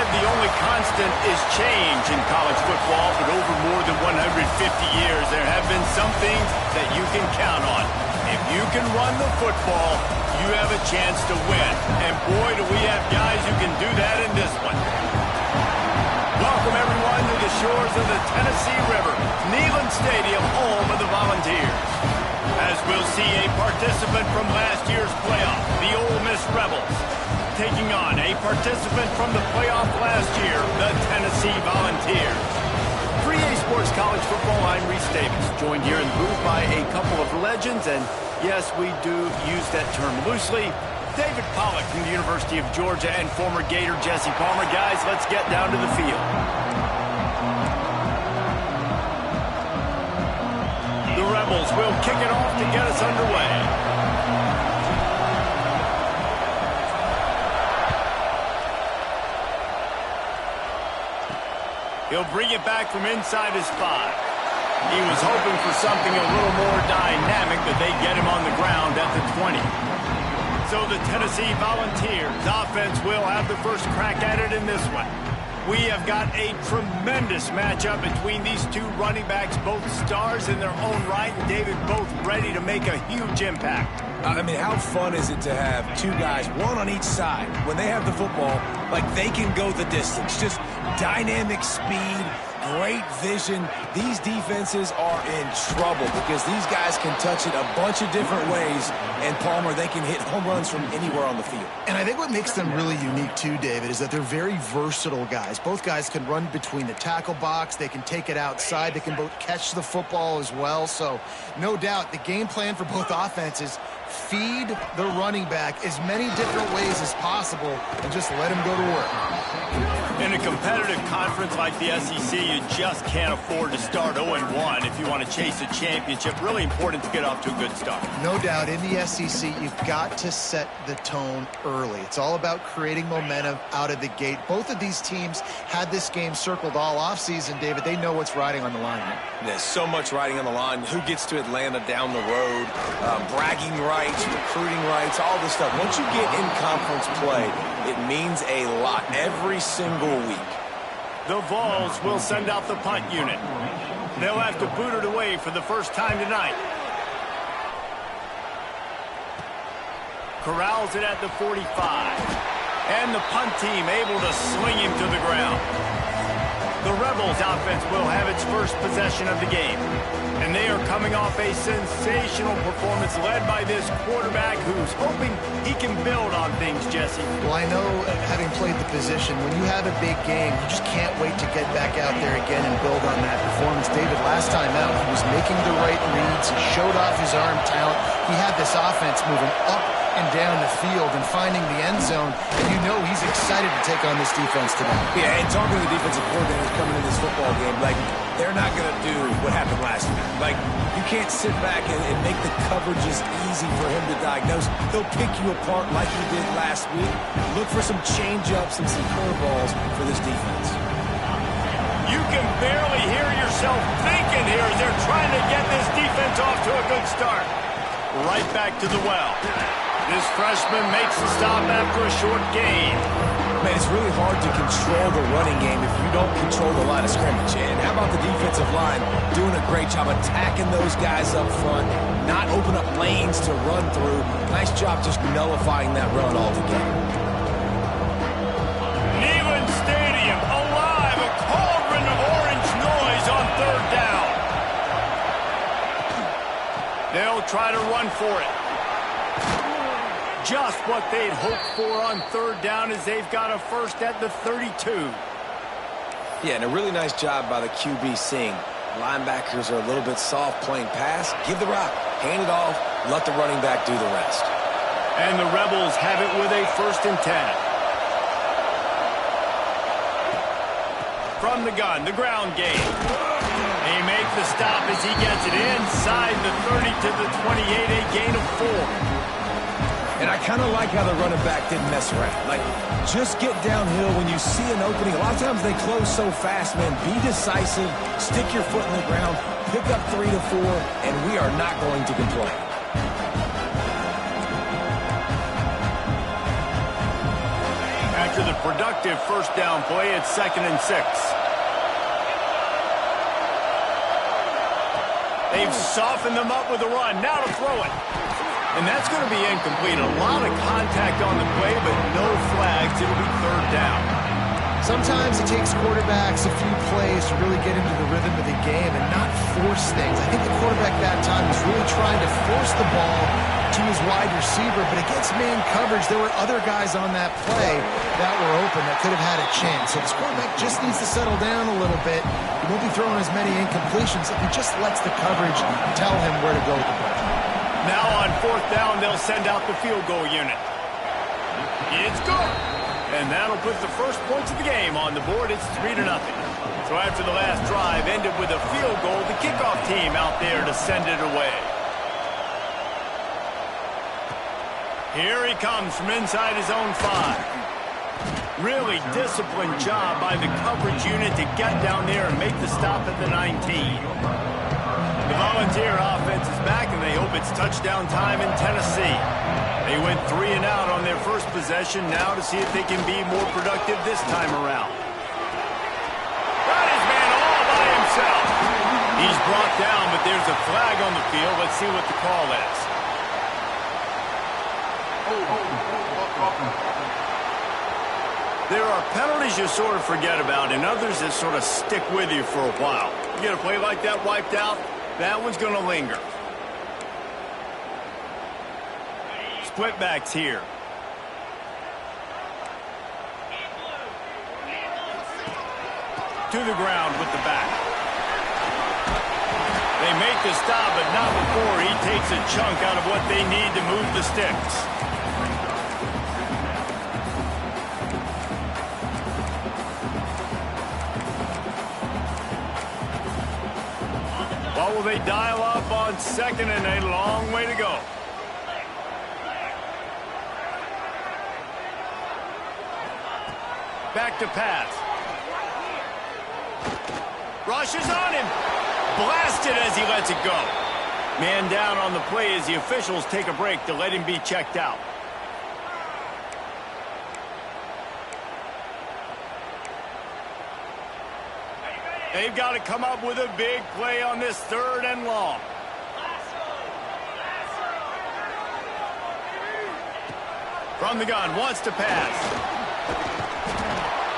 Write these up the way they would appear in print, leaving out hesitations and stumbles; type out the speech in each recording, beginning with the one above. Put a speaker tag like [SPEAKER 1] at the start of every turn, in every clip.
[SPEAKER 1] said, the only constant is change in college football, but over more than 150 years, there have been some things that you can count on. If you can run the football, you have a chance to win. And boy, do we have guys who can do that in this one. Welcome, everyone, to the shores of the Tennessee River, Neyland Stadium, home of the Volunteers. As we'll see a participant from last year's playoff, the Ole Miss Rebels, taking on a participant from the playoff last year, the Tennessee Volunteers. For EA Sports College Football, I'm Reese Davis, joined here in the booth by a couple of legends, and yes, we do use that term loosely. David Pollack from the University of Georgia and former Gator Jesse Palmer. Guys, let's get down to the field. The Rebels will kick it off to get us underway. He'll bring it back from inside his 5. He was hoping for something a little more dynamic, but they get him on the ground at the 20. So the Tennessee Volunteers offense will have the first crack at it in this one. We have got a tremendous matchup between these two running backs, both stars in their own right, and David, both ready to make a huge impact.
[SPEAKER 2] I mean, how fun is it to have two guys, one on each side, when they have the football, like they can go the distance. Just dynamic speed, great vision. These defenses are in trouble because these guys can touch it a bunch of different ways, and Palmer, they can hit home runs from anywhere on the field.
[SPEAKER 3] And I think what makes them really unique too, David, is that they're very versatile guys. Both guys can run between the tackle box. They can take it outside. They can both catch the football as well. So no doubt the game plan for both offenses, feed the running back as many different ways as possible and just let him go to work.
[SPEAKER 1] In a competitive conference like the SEC, you just can't afford to start 0-1 if you want to chase a championship. Really important to get off to a good start.
[SPEAKER 3] No doubt, in the SEC, you've got to set the tone early. It's all about creating momentum out of the gate. Both of these teams had this game circled all offseason, David. They know what's riding on the line here.
[SPEAKER 2] There's so much riding on the line. Who gets to Atlanta down the road, bragging rights, recruiting rights, all this stuff. Once you get in conference play, it means a lot every single week.
[SPEAKER 1] The Vols will send out the punt unit. They'll have to boot it away for the first time tonight. Corrals it at the 45. And the punt team able to sling him to the ground. The Rebels offense will have its first possession of the game. And they are coming off a sensational performance led by this quarterback who's hoping he can build on things, Jesse.
[SPEAKER 3] Well, I know, having played the position, when you have a big game, you just can't wait to get back out there again and build on that performance. David, last time out, he was making the right reads. He showed off his arm talent. He had this offense moving up and down the field and finding the end zone, and you know he's excited to take on this defense today.
[SPEAKER 2] Yeah, and talking to the defensive coordinators coming in this football game, like, they're not going to do what happened last week. Like, you can't sit back and make the coverages easy for him to diagnose. They'll pick you apart like he did last week. Look for some change-ups and some curveballs for this defense.
[SPEAKER 1] You can barely hear yourself thinking here as they're trying to get this defense off to a good start. Right back to the well. This freshman makes the stop after a short gain.
[SPEAKER 2] Man, it's really hard to control the running game if you don't control the line of scrimmage. And how about the defensive line doing a great job attacking those guys up front, not open up lanes to run through. Nice job just nullifying that run altogether.
[SPEAKER 1] Neyland Stadium alive, a cauldron of orange noise on third down. They'll try to run for it. Just what they'd hoped for on third down as they've got a first at the 32.
[SPEAKER 2] Yeah, and a really nice job by the QB seeing. Linebackers are a little bit soft playing pass. Give the rock, hand it off, let the running back do the rest.
[SPEAKER 1] And the Rebels have it with a 1st and 10. From the gun, the ground game. They make the stop as he gets it inside the 30 to the 28, a gain of 4.
[SPEAKER 2] And I kind of like how the running back didn't mess around. Like, just get downhill when you see an opening. A lot of times they close so fast, man. Be decisive, stick your foot in the ground, pick up 3 to 4, and we are not going to complain.
[SPEAKER 1] After the productive first down play at 2nd and 6. They've softened them up with a run. Now to throw it. And that's going to be incomplete. A lot of contact on the play, but no flags. It'll be 3rd down.
[SPEAKER 3] Sometimes it takes quarterbacks a few plays to really get into the rhythm of the game and not force things. I think the quarterback that time was really trying to force the ball to his wide receiver, but against man coverage, there were other guys on that play that were open that could have had a chance. So this quarterback just needs to settle down a little bit. He won't be throwing as many incompletions if he just lets the coverage tell him where to go with the ball.
[SPEAKER 1] Now on 4th down, they'll send out the field goal unit. It's good. And that'll put the first points of the game on the board. It's 3-0. So after the last drive ended with a field goal, the kickoff team out there to send it away. Here he comes from inside his own 5. Really disciplined job by the coverage unit to get down there and make the stop at the 19. The Volunteer offense is back, and they hope it's touchdown time in Tennessee. They went 3 and out on their first possession, now to see if they can be more productive this time around. Got his man all by himself. He's brought down, but there's a flag on the field. Let's see what the call is. There are penalties you sort of forget about and others that sort of stick with you for a while. You get a play like that wiped out, that one's going to linger. Split backs here. To the ground with the back. They make the stop, but not before he takes a chunk out of what they need to move the sticks. What will they dial up on 2nd and a long way to go? Back to pass. Rushes on him. Blasted as he lets it go. Man down on the play as the officials take a break to let him be checked out. They've got to come up with a big play on this 3rd and long. From the gun, wants to pass.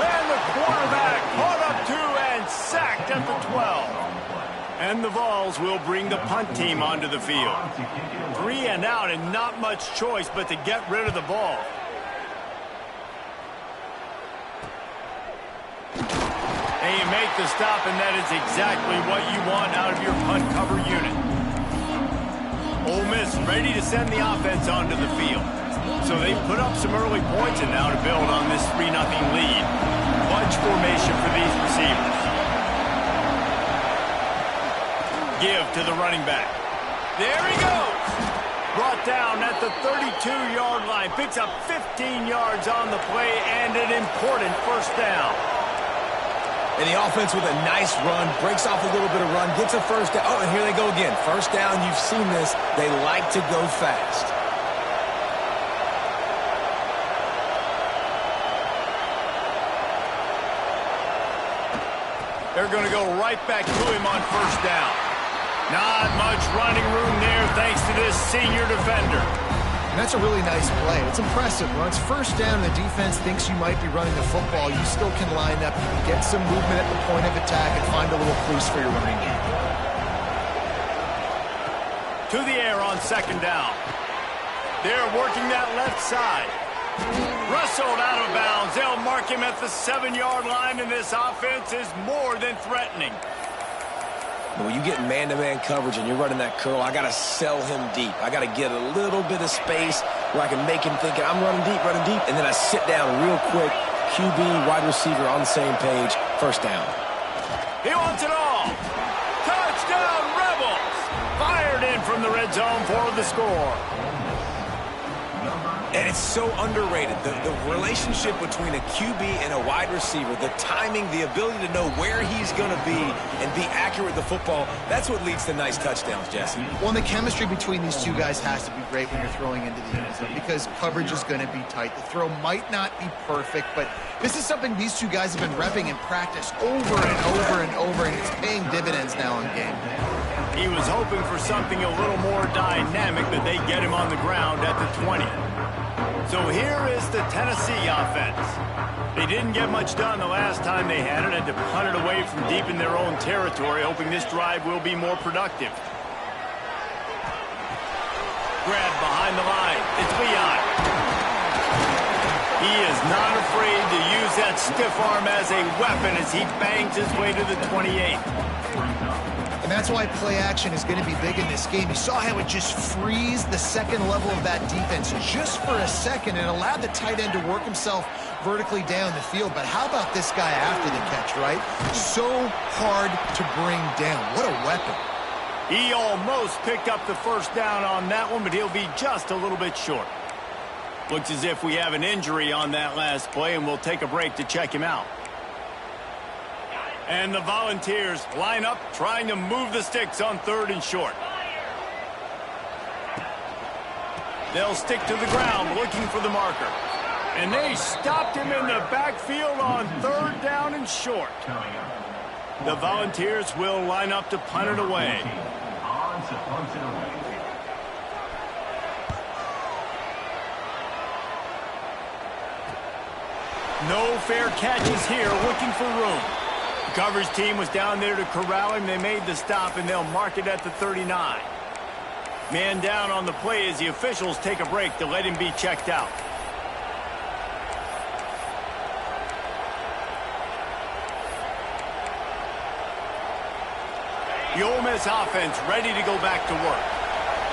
[SPEAKER 1] And the quarterback caught up to and sacked at the 12. And the Vols will bring the punt team onto the field. 3 and out and not much choice but to get rid of the ball. And you make the stop, and that is exactly what you want out of your punt cover unit. Ole Miss ready to send the offense onto the field. So they've put up some early points and now to build on this 3-0 lead. Bunch formation for these receivers. Give to the running back. There he goes. Brought down at the 32-yard line. Picks up 15 yards on the play and an important first down.
[SPEAKER 2] And the offense with a nice run, breaks off a little bit of run, gets a first down. Oh, and here they go again. First down, you've seen this. They like to go fast.
[SPEAKER 1] They're going to go right back to him on first down. Not much running room there thanks to this senior defender.
[SPEAKER 3] And that's a really nice play. It's impressive. When it's first down and the defense thinks you might be running the football, you still can line up, get some movement at the point of attack, and find a little crease for your running game.
[SPEAKER 1] To the air on 2nd down. They're working that left side. Wrestled out of bounds. They'll mark him at the 7-yard line, and this offense is more than threatening.
[SPEAKER 2] When you get man-to-man coverage and you're running that curl, I got to sell him deep. I got to get a little bit of space where I can make him think I'm running deep, and then I sit down real quick. QB, wide receiver on the same page. First down.
[SPEAKER 1] He wants it all. Touchdown, Rebels. Fired in from the red zone for the score.
[SPEAKER 2] And it's so underrated. The relationship between a QB and a wide receiver, the timing, the ability to know where he's going to be and be accurate with the football, that's what leads to nice touchdowns, Jesse.
[SPEAKER 3] Well, and the chemistry between these two guys has to be great when you're throwing into the end zone because coverage is going to be tight. The throw might not be perfect, but this is something these two guys have been repping in practice over and over and over, and it's paying dividends now in game.
[SPEAKER 1] He was hoping for something a little more dynamic, but they get him on the ground at the 20. So here is the Tennessee offense. They didn't get much done the last time they had it, to punt it away from deep in their own territory, hoping this drive will be more productive. Grab behind the line. It's Leon. He is not afraid to use that stiff arm as a weapon as he bangs his way to the 28.
[SPEAKER 3] And that's why play action is going to be big in this game. You saw how it just frees the second level of that defense just for a second and allowed the tight end to work himself vertically down the field. But how about this guy after the catch, right? So hard to bring down. What a weapon.
[SPEAKER 1] He almost picked up the first down on that one, but he'll be just a little bit short. Looks as if we have an injury on that last play, and we'll take a break to check him out. And the Volunteers line up, trying to move the sticks on 3rd and short. They'll stick to the ground, looking for the marker. And they stopped him in the backfield on 3rd down and short. The Volunteers will line up to punt it away. No fair catches here, looking for room. The coverage team was down there to corral him. They made the stop, and they'll mark it at the 39. Man down on the play as the officials take a break to let him be checked out. The Ole Miss offense ready to go back to work.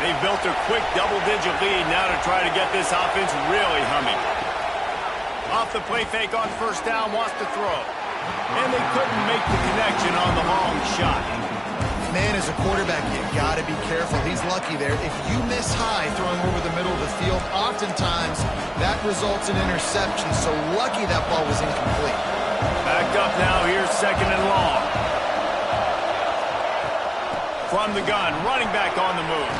[SPEAKER 1] They've built a quick double-digit lead now to try to get this offense really humming. Off the play fake on 1st down, wants to throw. And they couldn't make the connection on the long shot.
[SPEAKER 3] Man, as a quarterback, you got to be careful. He's lucky there. If you miss high throwing over the middle of the field, oftentimes that results in interception. So lucky that ball was incomplete.
[SPEAKER 1] Back up now. Here's 2nd and long. From the gun, running back on the move.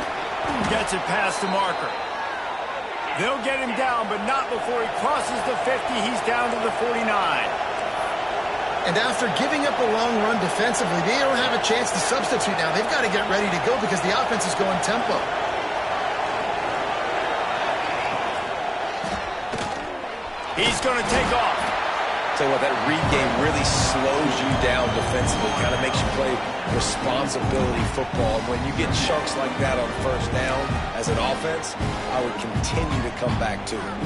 [SPEAKER 1] Gets it past the marker. They'll get him down, but not before he crosses the 50. He's down to the 49.
[SPEAKER 3] And after giving up a long run defensively, they don't have a chance to substitute now. They've got to get ready to go because the offense is going tempo.
[SPEAKER 1] He's going to take off.
[SPEAKER 2] Tell you what, that read game really slows you down defensively, kind of makes you play responsibility football. When you get chunks like that on 1st down as an offense, I would continue to come back to it.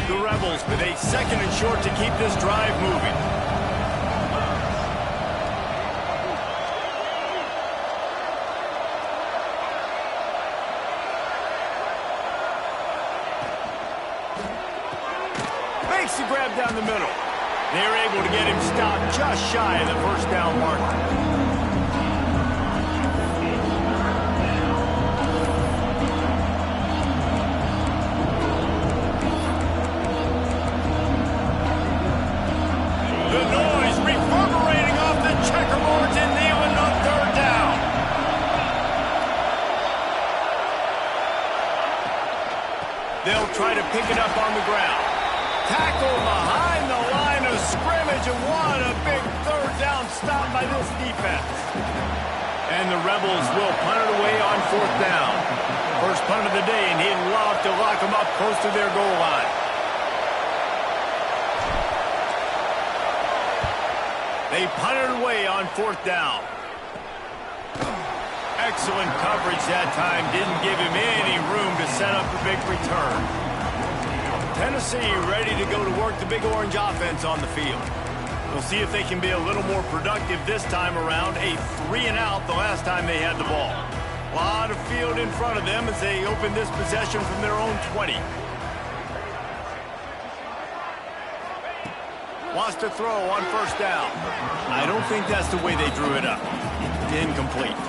[SPEAKER 1] The Rebels with a 2nd and short to keep this drive moving. Makes the grab down the middle. They're able to get him stopped just shy of the 1st down marker. The noise reverberating off the checkerboards and kneeling on 3rd down. They'll try to pick it up on the ground. Tackle behind the line of scrimmage, and what a big 3rd down stop by this defense. And the Rebels will punt it away on 4th down. First punt of the day, and he'd love to lock them up close to their goal line. They punted away on 4th down. Excellent coverage that time. Didn't give him any room to set up a big return. Tennessee ready to go to work the Big Orange offense on the field. We'll see if they can be a little more productive this time around. A 3-and-out the last time they had the ball. A lot of field in front of them as they open this possession from their own 20. Wants to throw on 1st down. I don't think that's the way they drew it up. Incomplete.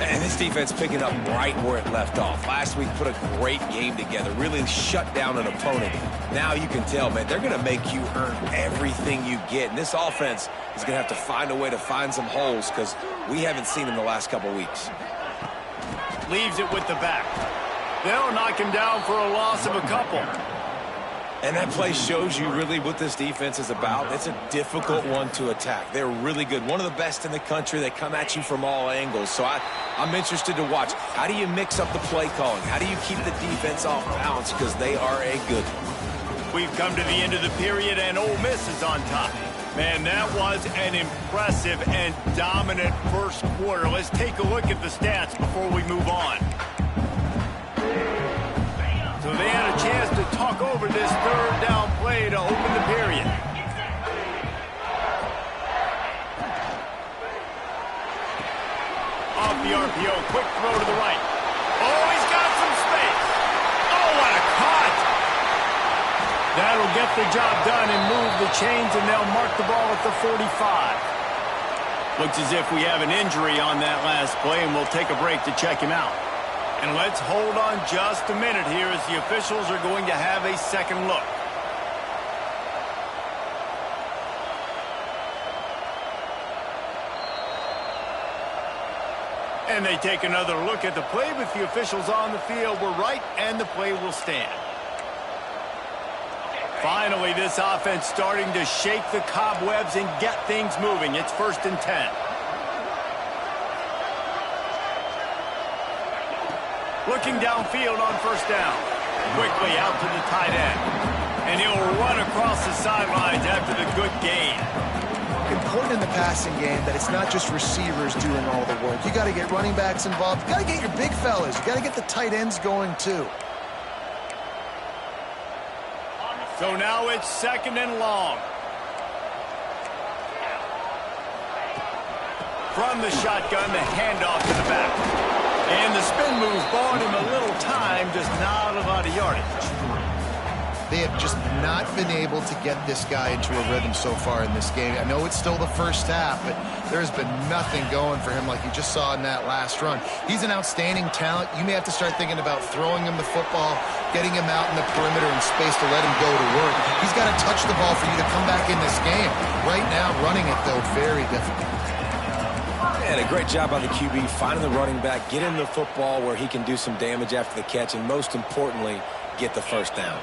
[SPEAKER 2] And this defense picking up right where it left off. Last week put a great game together, really shut down an opponent. Now you can tell, man, they're going to make you earn everything you get. And this offense is going to have to find a way to find some holes because we haven't seen them the last couple weeks.
[SPEAKER 1] Leaves it with the back. They'll knock him down for a loss of a couple.
[SPEAKER 2] And that play shows you really what this defense is about. It's a difficult one to attack. They're really good. One of the best in the country. They come at you from all angles. So I'm interested to watch. How do you mix up the play calling? How do you keep the defense off balance? Because they are a good one.
[SPEAKER 1] We've come to the end of the period, and Ole Miss is on top. Man, that was an impressive and dominant first quarter. Let's take a look at the stats before we move on. So they had a chance to talk over this third down play to open the period. Off the RPO, quick throw to the right. Oh, he's got some space. Oh, what a cut. That'll get the job done and move the chains, and they'll mark the ball at the 45. Looks as if we have an injury on that last play, and we'll take a break to check him out. And let's hold on just a minute here as the officials are going to have a second look. And they take another look at the play with the officials on the field. We're right, and the play will stand. Finally, this offense starting to shake the cobwebs and get things moving. It's 1st and 10. Looking downfield on first down. Quickly out to the tight end. And he'll run across the sidelines after the good gain.
[SPEAKER 3] Important in the passing game that it's not just receivers doing all the work. You got to get running backs involved. You got to get your big fellas. You got to get the tight ends going too.
[SPEAKER 1] So now it's 2nd and long. From the shotgun, the handoff to the back. And the spin move bought him a little time, just not a lot of yardage.
[SPEAKER 3] They have just not been able to get this guy into a rhythm so far in this game. I know it's still the first half, but there's been nothing going for him like you just saw in that last run. He's an outstanding talent. You may have to start thinking about throwing him the football, getting him out in the perimeter and space to let him go to work. He's got to touch the ball for you to come back in this game. Right now, running it, though, very difficult.
[SPEAKER 2] And a great job by the QB, finding the running back, get him the football where he can do some damage after the catch, and most importantly, get the first down.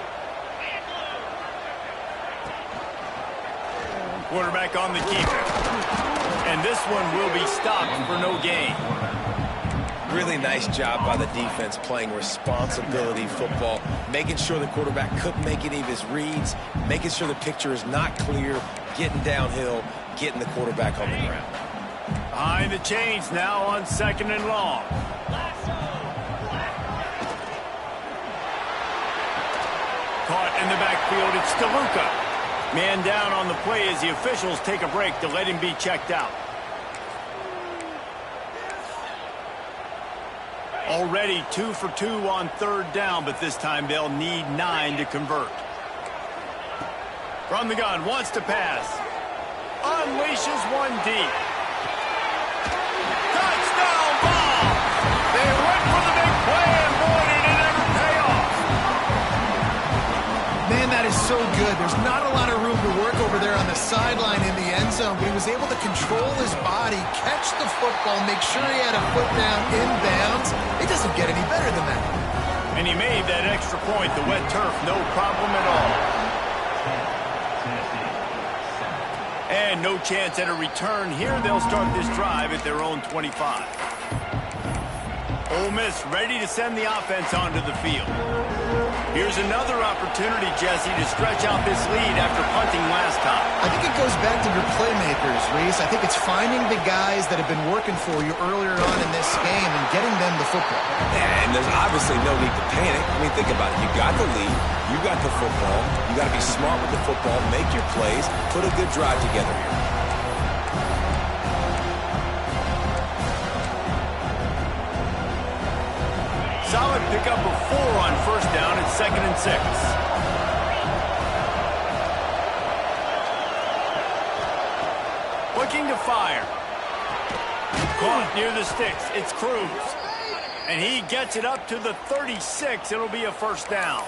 [SPEAKER 1] Quarterback on the keeper. And this one will be stopped for no gain.
[SPEAKER 2] Really nice job by the defense playing responsibility football, making sure the quarterback couldn't make any of his reads, making sure the picture is not clear, getting downhill, getting the quarterback on the ground.
[SPEAKER 1] Behind the chains now on 2nd and long. Caught in the backfield, it's DeLuca. Man down on the play as the officials take a break to let him be checked out. Already 2 for 2 on 3rd down, but this time they'll need 9 to convert. From the gun, wants to pass. Unleashes one deep. Touchdown ball! They went for the big play, and boy, did it ever pay off.
[SPEAKER 3] Man, that is so good. There's not a lot of room to work over there on the sideline in the end zone, but he was able to control his body, catch the football, make sure he had a foot down inbounds. It doesn't get any better than that.
[SPEAKER 1] And he made that extra point, the wet turf, no problem at all. And no chance at a return here. They'll start this drive at their own 25. Ole Miss ready to send the offense onto the field. Here's another opportunity, Jesse, to stretch out this lead after punting last time.
[SPEAKER 3] I think it goes back to your playmakers, Reese. I think it's finding the guys that have been working for you earlier on in this game and getting them the football.
[SPEAKER 2] And there's obviously no need to panic. I mean, think about it. You got the lead. You got the football. You got to be smart with the football, make your plays, put a good drive together here.
[SPEAKER 1] Solid pickup of 4 on 1st down at 2nd and 6. Looking to fire. Caught near the sticks. It's Cruz. And he gets it up to the 36. It'll be a first down.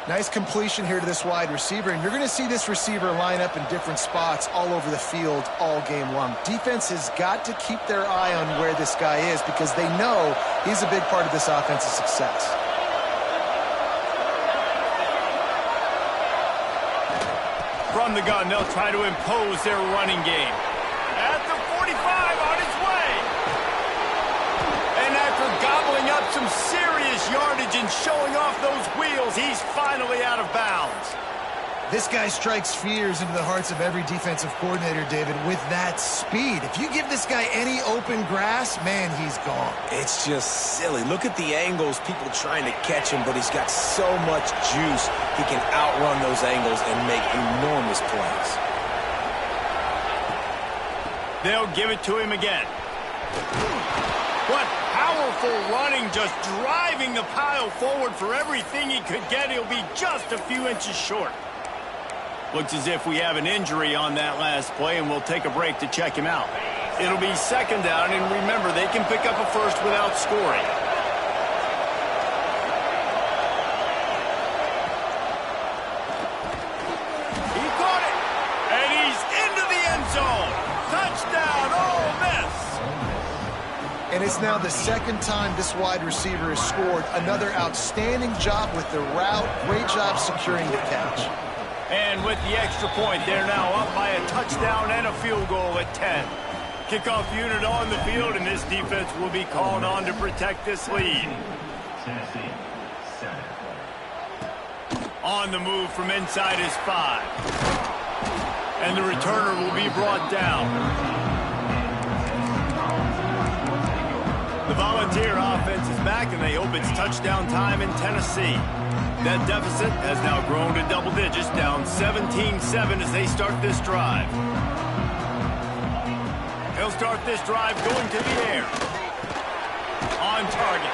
[SPEAKER 3] Nice completion here to this wide receiver, and you're going to see this receiver line up in different spots all over the field all game long. Defense has got to keep their eye on where this guy is because they know he's a big part of this offense's success.
[SPEAKER 1] From the gun, they'll try to impose their running game. At the 45, on his way. And after gobbling up some serious yardage and showing off those wheels, he's finally out of bounds.
[SPEAKER 3] This guy strikes fears into the hearts of every defensive coordinator, David, with that speed. If you give this guy any open grass, man, he's gone.
[SPEAKER 2] It's just silly. Look at the angles, people trying to catch him, but he's got so much juice. He can outrun those angles and make enormous plays.
[SPEAKER 1] They'll give it to him again. What powerful running, just driving the pile forward for everything he could get. He'll be just a few inches short. Looks as if we have an injury on that last play, and we'll take a break to check him out. It'll be second down, and remember, they can pick up a first without scoring. He caught it, and he's into the end zone. Touchdown, Ole Miss.
[SPEAKER 3] And it's now the second time this wide receiver has scored. Another outstanding job with the route. Great job securing the catch.
[SPEAKER 1] And with the extra point, they're now up by a touchdown and a field goal at 10. Kickoff unit on the field, and this defense will be called on to protect this lead. On the move from inside his 5. And the returner will be brought down. The Volunteer offense is back, and they hope it's touchdown time in Tennessee. That deficit has now grown to double digits, down 17-7 as they start this drive. He'll start this drive going to the air. On target.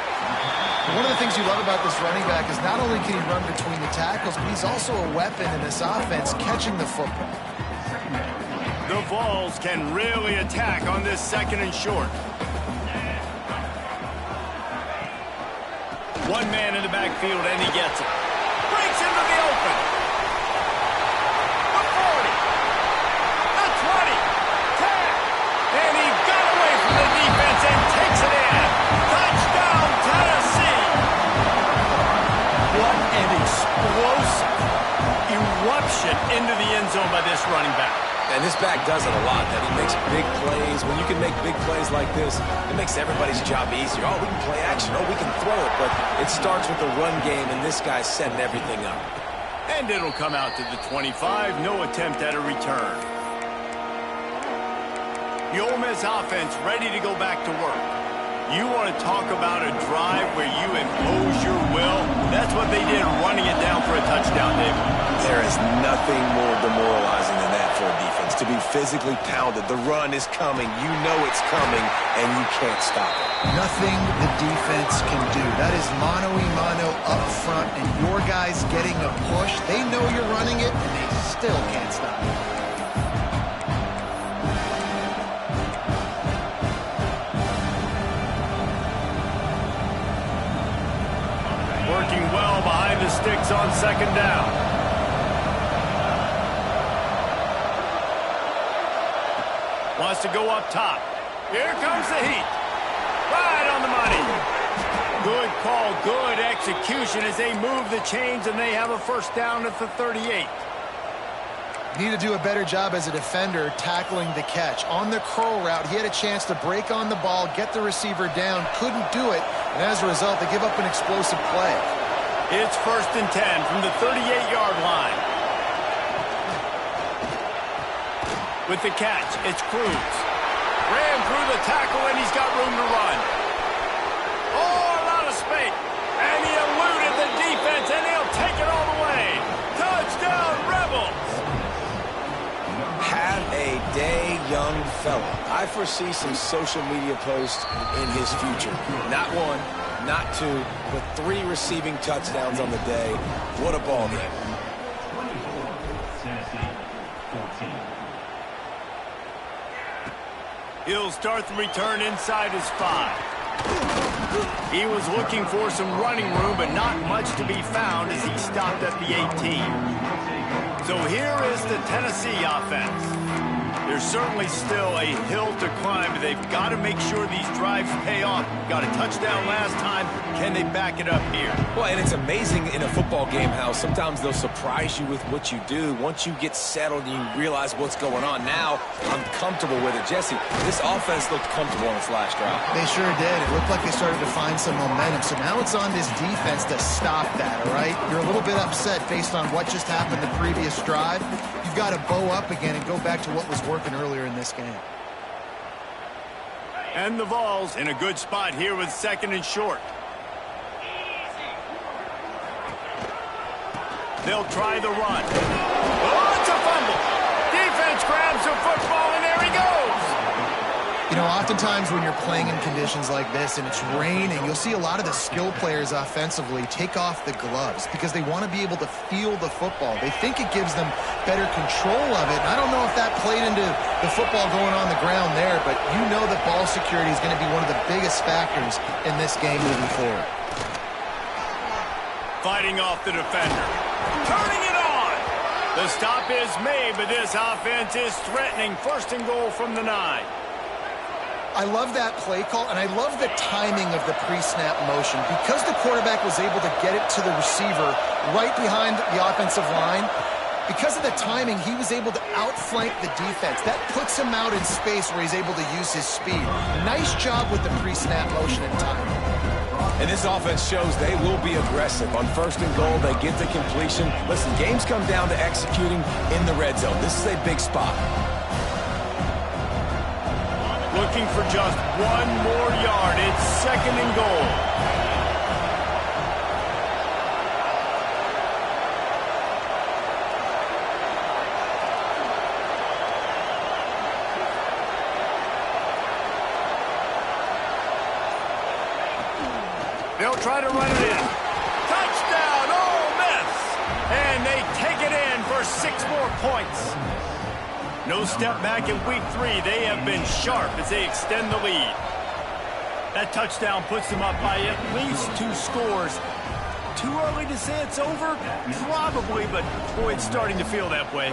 [SPEAKER 3] One of the things you love about this running back is not only can he run between the tackles, but he's also a weapon in this offense catching the football.
[SPEAKER 1] The Vols can really attack on this second and short. One man in the backfield, and he gets it. Breaks into the open. The 40. The 20. 10. And he got away from the defense and takes it in. Touchdown, Tennessee. What an explosive eruption into the end zone by this running back.
[SPEAKER 2] And this back does it a lot, that he makes big plays. When you can make big plays like this, it makes everybody's job easier. Oh, we can play action. Oh, we can throw it. But it starts with the run game, and this guy's setting everything up.
[SPEAKER 1] And it'll come out to the 25. No attempt at a return. The Ole Miss offense ready to go back to work. You want to talk about a drive where you impose your will? That's what they did, running it down for a touchdown, David.
[SPEAKER 2] There is nothing more demoralizing than that for a defense. To be physically pounded, the run is coming, you know it's coming, and you can't stop it.
[SPEAKER 3] Nothing the defense can do. That is mano-a-mano up front, and your guys getting a push. They know you're running it, and they still can't stop it.
[SPEAKER 1] Working well behind the sticks on second down. Wants to go up top. Here comes the heat. Right on the money. Good call, good execution as they move the chains, and they have a first down at the 38.
[SPEAKER 3] Need to do a better job as a defender tackling the catch. On the curl route, he had a chance to break on the ball, get the receiver down, couldn't do it, and as a result, they give up an explosive play.
[SPEAKER 1] It's first and 10 from the 38-yard line. With the catch, it's Cruz. Ran through the tackle, and he's got room to run. Oh, a lot of space. And he eluded the defense, and he'll take it all the way. Touchdown, Rebels.
[SPEAKER 2] Have a day, young fella. I foresee some social media posts in his future. Not one, not two, but 3 receiving touchdowns on the day. What a ball game.
[SPEAKER 1] He'll start the return inside his 5. He was looking for some running room, but not much to be found as he stopped at the 18. So here is the Tennessee offense. There's certainly still a hill to climb, but they've got to make sure these drives pay off. Got a touchdown last time. Can they back it up here?
[SPEAKER 2] Well, and it's amazing in a football game how sometimes they'll surprise you with what you do. Once you get settled and you realize what's going on, now I'm comfortable with it. Jesse, this offense looked comfortable on its last drive.
[SPEAKER 3] They sure did. It looked like they started to find some momentum. So now it's on this defense to stop that, all right? You're a little bit upset based on what just happened the previous drive. You've got to bow up again and go back to what was working earlier in this game.
[SPEAKER 1] And the Vols in a good spot here with 2nd and short. They'll try the run. Oh, it's a fumble. Defense grabs the football, and there he goes.
[SPEAKER 3] You know, oftentimes when you're playing in conditions like this and it's raining, you'll see a lot of the skill players offensively take off the gloves because they want to be able to feel the football. They think it gives them better control of it. And I don't know if that played into the football going on the ground there, but you know that ball security is going to be one of the biggest factors in this game moving forward.
[SPEAKER 1] Fighting off the defender. Turning it on. The stop is made, but this offense is threatening. 1st and goal from the 9.
[SPEAKER 3] I love that play call, and I love the timing of the pre-snap motion. Because the quarterback was able to get it to the receiver right behind the offensive line, because of the timing, he was able to outflank the defense. That puts him out in space where he's able to use his speed. Nice job with the pre-snap motion and timing.
[SPEAKER 2] And this offense shows they will be aggressive. On 1st and goal, they get the completion. Listen, games come down to executing in the red zone. This is a big spot.
[SPEAKER 1] Looking for just 1 more yard. It's 2nd and goal. They'll try to run it in. Touchdown, Ole Miss! And they take it in for 6 more points. No step back in week 3. They have been sharp as they extend the lead. That touchdown puts them up by at least 2 scores. Too early to say it's over? Probably, but boy, it's starting to feel that way.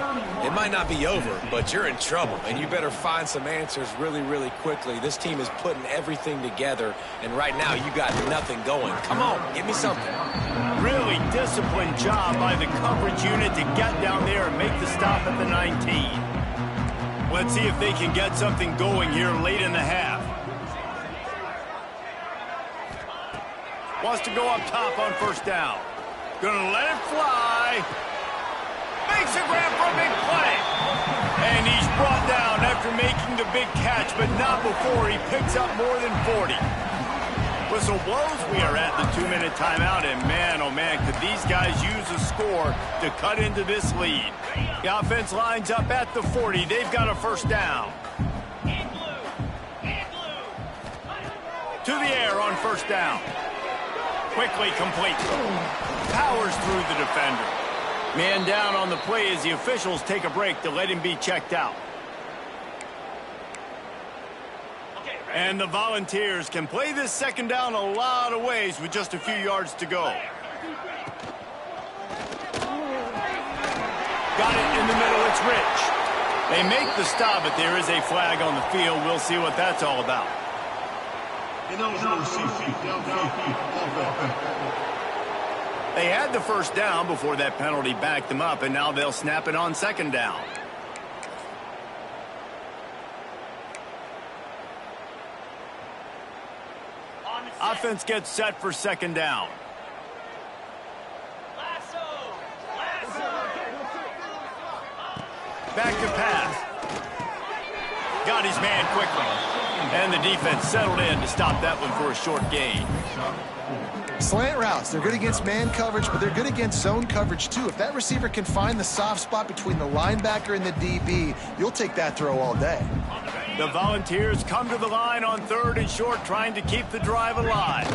[SPEAKER 2] It might not be over, but you're in trouble, and you better find some answers really, really quickly. This team is putting everything together, and right now you got nothing going. Come on, give me something.
[SPEAKER 1] Really disciplined job by the coverage unit to get down there and make the stop at the 19. Let's see if they can get something going here late in the half. Wants to go up top on 1st down. Gonna let it fly. Makes a grab for a big play. And he's brought down after making the big catch, but not before he picks up more than 40. Whistle blows. We are at the 2-minute timeout, and man, oh man, could these guys use a score to cut into this lead. The offense lines up at the 40. They've got a 1st down. To the air on 1st down. Quickly complete. Powers through the defender. Man down on the play as the officials take a break to let him be checked out. And the Volunteers can play this 2nd down a lot of ways with just a few yards to go. Got it in the middle. It's Rich. They make the stop, but there is a flag on the field. We'll see what that's all about. They had the 1st down before that penalty backed them up, and now they'll snap it on 2nd down. Offense gets set for 2nd down. Back to pass. Got his man quickly. And the defense settled in to stop that one for a short gain.
[SPEAKER 3] Slant routes, they're good against man coverage, but they're good against zone coverage too. If that receiver can find the soft spot between the linebacker and the DB, you'll take that throw all day.
[SPEAKER 1] The Volunteers come to the line on 3rd and short, trying to keep the drive alive.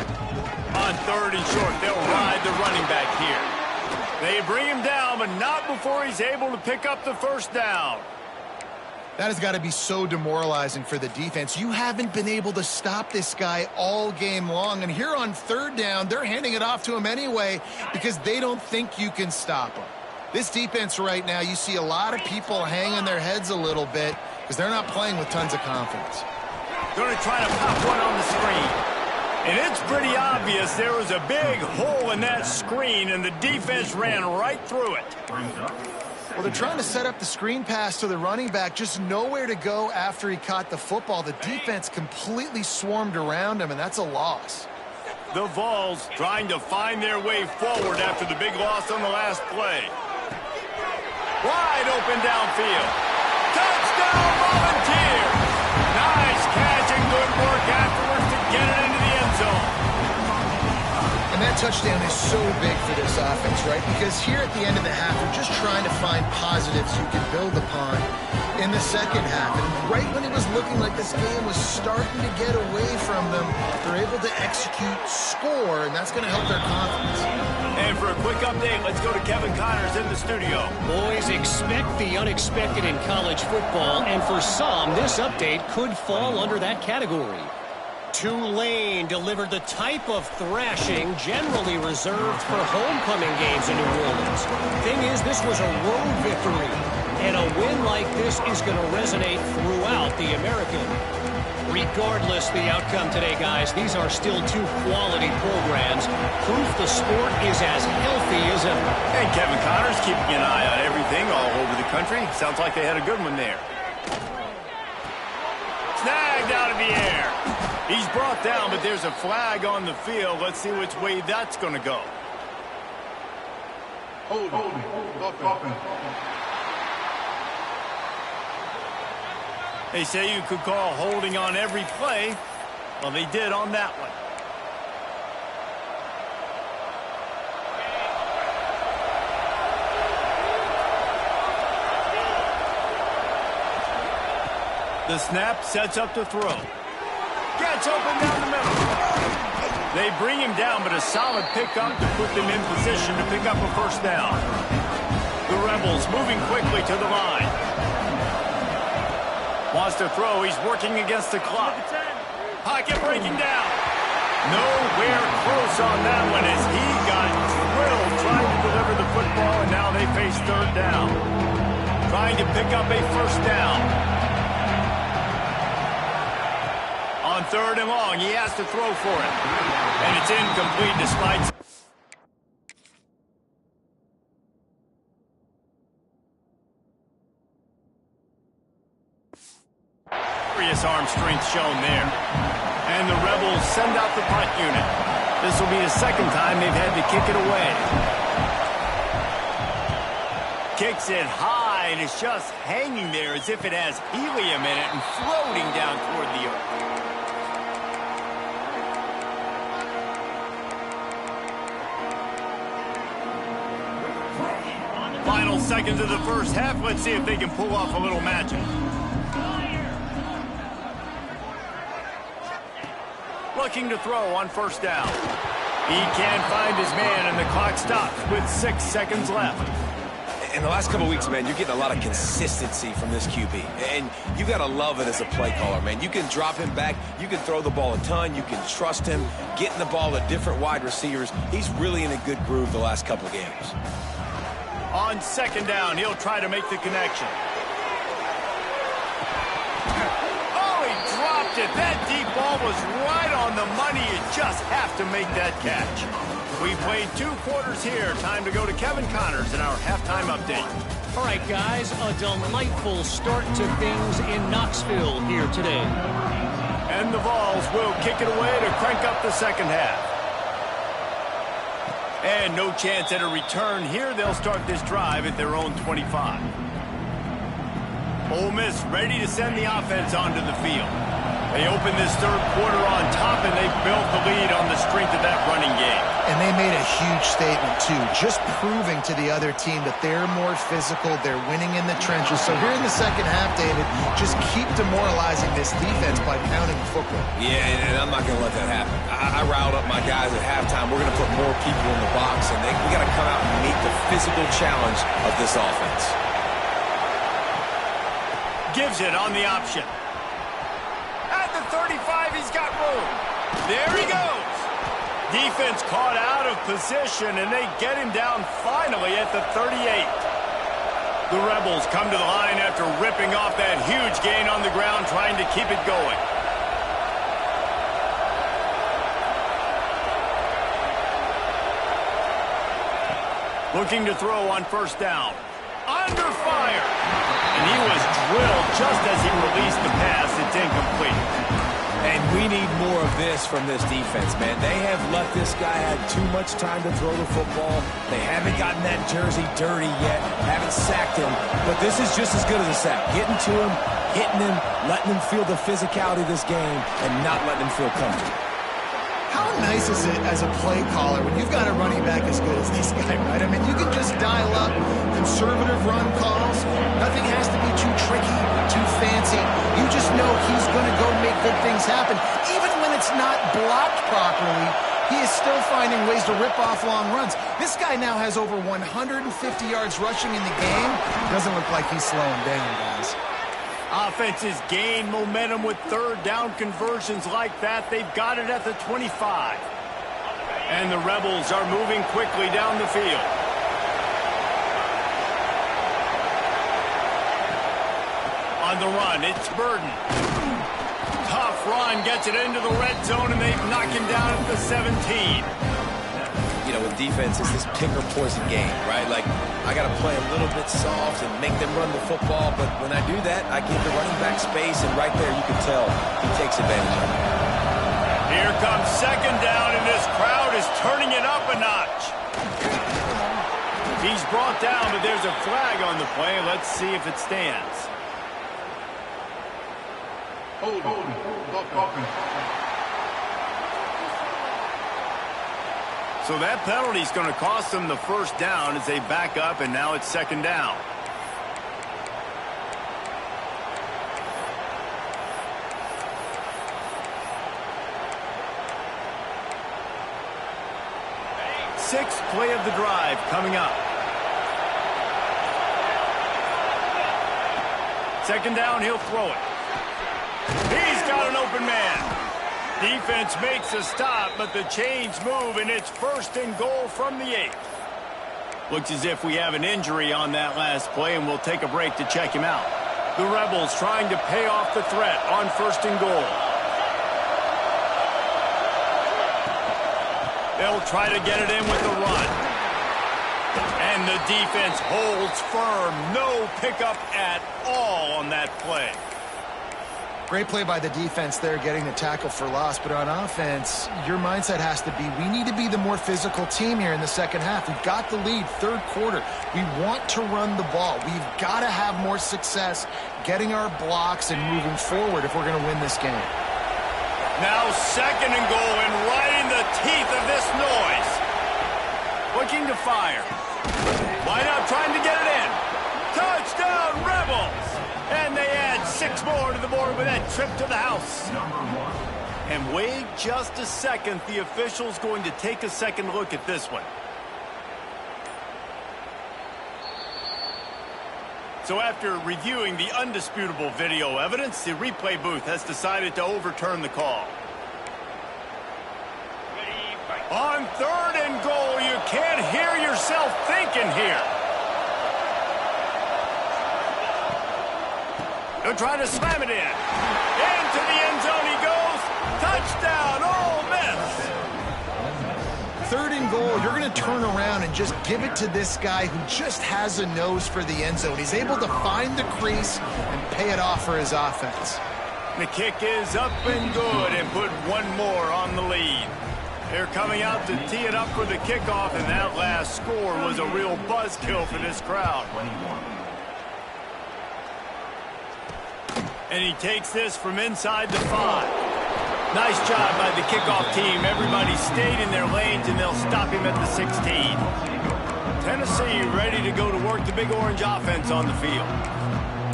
[SPEAKER 1] On 3rd and short, they'll ride the running back here. They bring him down, but not before he's able to pick up the 1st down.
[SPEAKER 3] That has got to be so demoralizing for the defense. You haven't been able to stop this guy all game long. And here on third down, they're handing it off to him anyway because they don't think you can stop him. This defense right now, you see a lot of people hanging their heads a little bit because they're not playing with tons of confidence.
[SPEAKER 1] Going to try to pop one on the screen. And it's pretty obvious there was a big hole in that screen, and the defense ran right through it.
[SPEAKER 3] Well, they're trying to set up the screen pass to the running back, just nowhere to go after he caught the football. The defense completely swarmed around him, and that's a loss.
[SPEAKER 1] The Vols trying to find their way forward after the big loss on the last play. Wide open downfield. Touchdown, Volunteers! Nice catch and good work afterwards to get it into the end zone.
[SPEAKER 3] And that touchdown is so big for this offense, right? Because here at the end of the half, we're just trying to find positives you can build upon in the second half. And right when it was looking like this game was starting to get away from them, they're able to execute, score, and that's going to help their confidence.
[SPEAKER 1] And for a quick update, let's go to Kevin Connors in the studio.
[SPEAKER 4] Boys, expect the unexpected in college football, and for some, this update could fall under that category. Tulane delivered the type of thrashing generally reserved for homecoming games in New Orleans. Thing is, this was a road victory, and a win like this is going to resonate throughout the American. Regardless the outcome today, guys, these are still two quality programs. Proof the sport is as healthy as ever.
[SPEAKER 1] And Kevin Connors keeping an eye on everything all over the country. Sounds like they had a good one there. Snagged out of the air. He's brought down, but there's a flag on the field. Let's see which way that's going to go.
[SPEAKER 5] Hold on.
[SPEAKER 1] They say you could call holding on every play. Well, they did on that one. The snap sets up to throw. Gets open down the middle. They bring him down, but a solid pickup to put them in position to pick up a first down. The Rebels moving quickly to the line. Wants to throw. He's working against the clock. Pocket breaking down. Nowhere close on that one as he got drilled trying to deliver the football, and now they face third down. Trying to pick up a first down. On third and long, he has to throw for it. And it's incomplete despite... Serious arm strength shown there. And the Rebels send out the punt unit. This will be the second time they've had to kick it away. Kicks it high, and it's just hanging there as if it has helium in it and floating down toward the earth. Final seconds of the first half. Let's see if they can pull off a little magic. Looking to throw on first down. He can't find his man, and the clock stops with 6 seconds left.
[SPEAKER 2] In the last couple weeks, man, you're getting a lot of consistency from this QB. And you got to love it as a play caller, man. You can drop him back. You can throw the ball a ton. You can trust him, getting the ball to different wide receivers. He's really in a good groove the last couple of games.
[SPEAKER 1] On second down, he'll try to make the connection. Oh, he dropped it. That deep ball was right on the money. You just have to make that catch. We played 2 quarters here. Time to go to Kevin Connors in our halftime update.
[SPEAKER 4] All right, guys, a delightful start to things in Knoxville here today.
[SPEAKER 1] And the Vols will kick it away to crank up the second half. And no chance at a return here. They'll start this drive at their own 25. Ole Miss ready to send the offense onto the field. They open this third quarter on top, and they built the lead on the strength of that running game.
[SPEAKER 3] And they made a huge statement, too, just proving to the other team that they're more physical, they're winning in the trenches. So here in the second half, David, just keep demoralizing this defense by pounding the football.
[SPEAKER 2] Yeah, and I'm not going to let that happen. I riled up my guys at halftime. We're going to put more people in the box, and we got to come out and meet the physical challenge of this offense.
[SPEAKER 1] Gives it on the option. At the 35, he's got room. There he goes. Defense caught out of position, and they get him down finally at the 38. The Rebels come to the line after ripping off that huge gain on the ground, trying to keep it going. Looking to throw on first down. Under fire. And he was drilled just as he released the pass. It's incomplete.
[SPEAKER 2] And we need more of this from this defense, man. They have let this guy have too much time to throw the football. They haven't gotten that jersey dirty yet, haven't sacked him. But this is just as good as a sack. Getting to him, hitting him, letting him feel the physicality of this game, and not letting him feel comfortable.
[SPEAKER 3] How nice is it as a play caller when you've got a running back as good as this guy, right? I mean, you can just dial up conservative run calls. Nothing has to be too tricky, too fancy. You just know he's going to go make good things happen. Even when it's not blocked properly, he is still finding ways to rip off long runs. This guy now has over 150 yards rushing in the game. Doesn't look like he's slowing down, guys.
[SPEAKER 1] Offenses gain momentum with third down conversions like that. They've got it at the 25. And the Rebels are moving quickly down the field. On the run, it's Burden. Tough run, gets it into the red zone, and they knock him down at the 17.
[SPEAKER 2] You know, with defense, it's this pick or poison game, right? Like, I got to play a little bit soft and make them run the football, but when I do that, I give the running back space, and right there you can tell he takes advantage of it.
[SPEAKER 1] Here comes second down, and this crowd is turning it up a notch. He's brought down, but there's a flag on the play. Let's see if it stands. So that penalty is going to cost them the first down as they back up, and now it's second down. Sixth play of the drive coming up. Second down, he'll throw it. He's got an open man. Defense makes a stop, but the chains move, and it's first and goal from the 8. Looks as if we have an injury on that last play, and we'll take a break to check him out. The Rebels trying to pay off the threat on first and goal. They'll try to get it in with the run. And the defense holds firm. No pickup at all on that play.
[SPEAKER 3] Great play by the defense there, getting the tackle for loss. But on offense, your mindset has to be, we need to be the more physical team here in the second half. We've got the lead, third quarter. We want to run the ball. We've got to have more success getting our blocks and moving forward if we're going to win this game.
[SPEAKER 1] Now second and goal, and right in the teeth of this noise. Looking to fire. Wide out, trying to get it in. Touchdown, Rebels! And they add 6 more to the board with that trip to the house. And wait just a second. The official's going to take a second look at this one. So after reviewing the undisputable video evidence, the replay booth has decided to overturn the call. On third and goal, you can't hear yourself thinking here. They'll try to slam it in. Into the end zone he goes. Touchdown, Ole Miss.
[SPEAKER 3] Third and goal, you're going to turn around and just give it to this guy who just has a nose for the end zone. He's able to find the crease and pay it off for his offense.
[SPEAKER 1] The kick is up and good, and put one more on the lead. They're coming out to tee it up for the kickoff, and that last score was a real buzzkill for this crowd. And he takes this from inside the 5. Nice job by the kickoff team. Everybody stayed in their lanes, and they'll stop him at the 16. Tennessee ready to go to work the Big Orange offense on the field.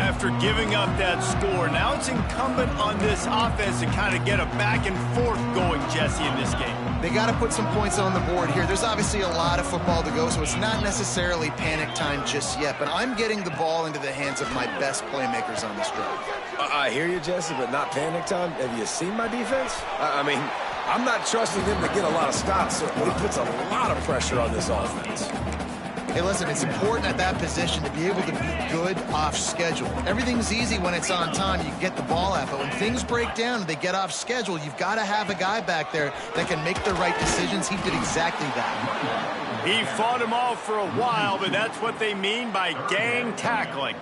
[SPEAKER 1] After giving up that score, now it's incumbent on this offense to kind of get a back and forth going, Jesse, in this game.
[SPEAKER 3] They got to put some points on the board here. There's obviously a lot of football to go, so it's not necessarily panic time just yet, but I'm getting the ball into the hands of my best playmakers on this drive.
[SPEAKER 2] I hear you, Jesse, but not panic time. Have you seen my defense? I mean, I'm not trusting them to get a lot of stops, so it puts a lot of pressure on this offense.
[SPEAKER 3] Hey, listen, it's important at that position to be able to be good off schedule. Everything's easy when it's on time. You get the ball out, but when things break down and they get off schedule, you've got to have a guy back there that can make the right decisions. He did exactly that.
[SPEAKER 1] He fought him off for a while, but that's what they mean by gang tackling.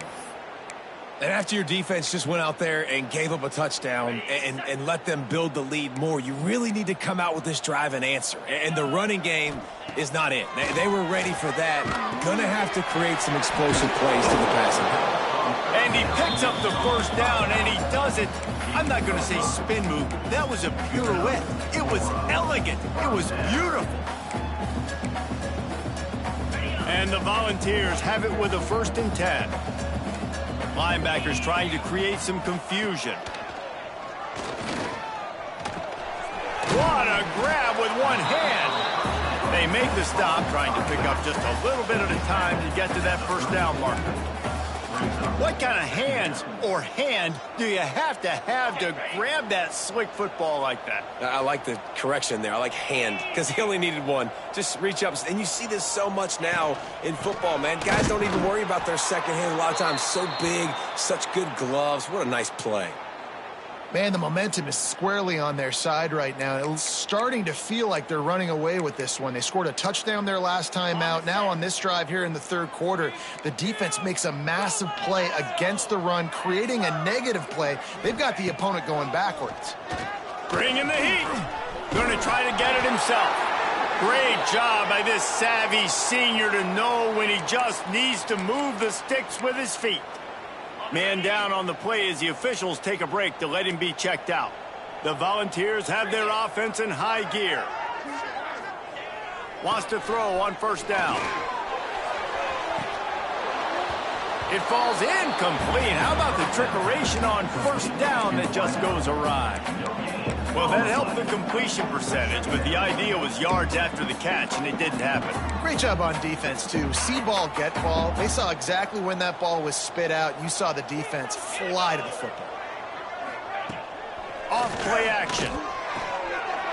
[SPEAKER 2] And after your defense just went out there and gave up a touchdown and let them build the lead more, you really need to come out with this drive and answer. And the running game is not it. They were ready for that. Going to have to create some explosive plays to the passing game.
[SPEAKER 1] And he picks up the first down, and he does it. I'm not going to say spin move. That was a pirouette. It was elegant. It was beautiful. And the Volunteers have it with a 1st and 10. Linebackers trying to create some confusion. What a grab with one hand. They make the stop, trying to pick up just a little bit at a time to get to that first down marker. What kind of hands or hand do you have to grab that slick football like that?
[SPEAKER 2] I like the correction there. I like hand, because he only needed one. Just reach up. And you see this so much now in football, man. Guys don't even worry about their second hand a lot of times. So big, such good gloves. What a nice play.
[SPEAKER 3] Man, the momentum is squarely on their side right now. It's starting to feel like they're running away with this one. They scored a touchdown their last time out. Now on this drive here in the 3rd quarter, the defense makes a massive play against the run, creating a negative play. They've got the opponent going backwards.
[SPEAKER 1] Bringing the heat. Going to try to get it himself. Great job by this savvy senior to know when he just needs to move the sticks with his feet. Man down on the play as the officials take a break to let him be checked out. The Volunteers have their offense in high gear. Wants to throw on 1st down. It falls incomplete. How about the trickeration on 1st down that just goes awry? Well, that helped the completion percentage, but the idea was yards after the catch, and it didn't happen.
[SPEAKER 3] Great job on defense, too. See ball, get ball. They saw exactly when that ball was spit out. You saw the defense fly to the football.
[SPEAKER 1] Off play action.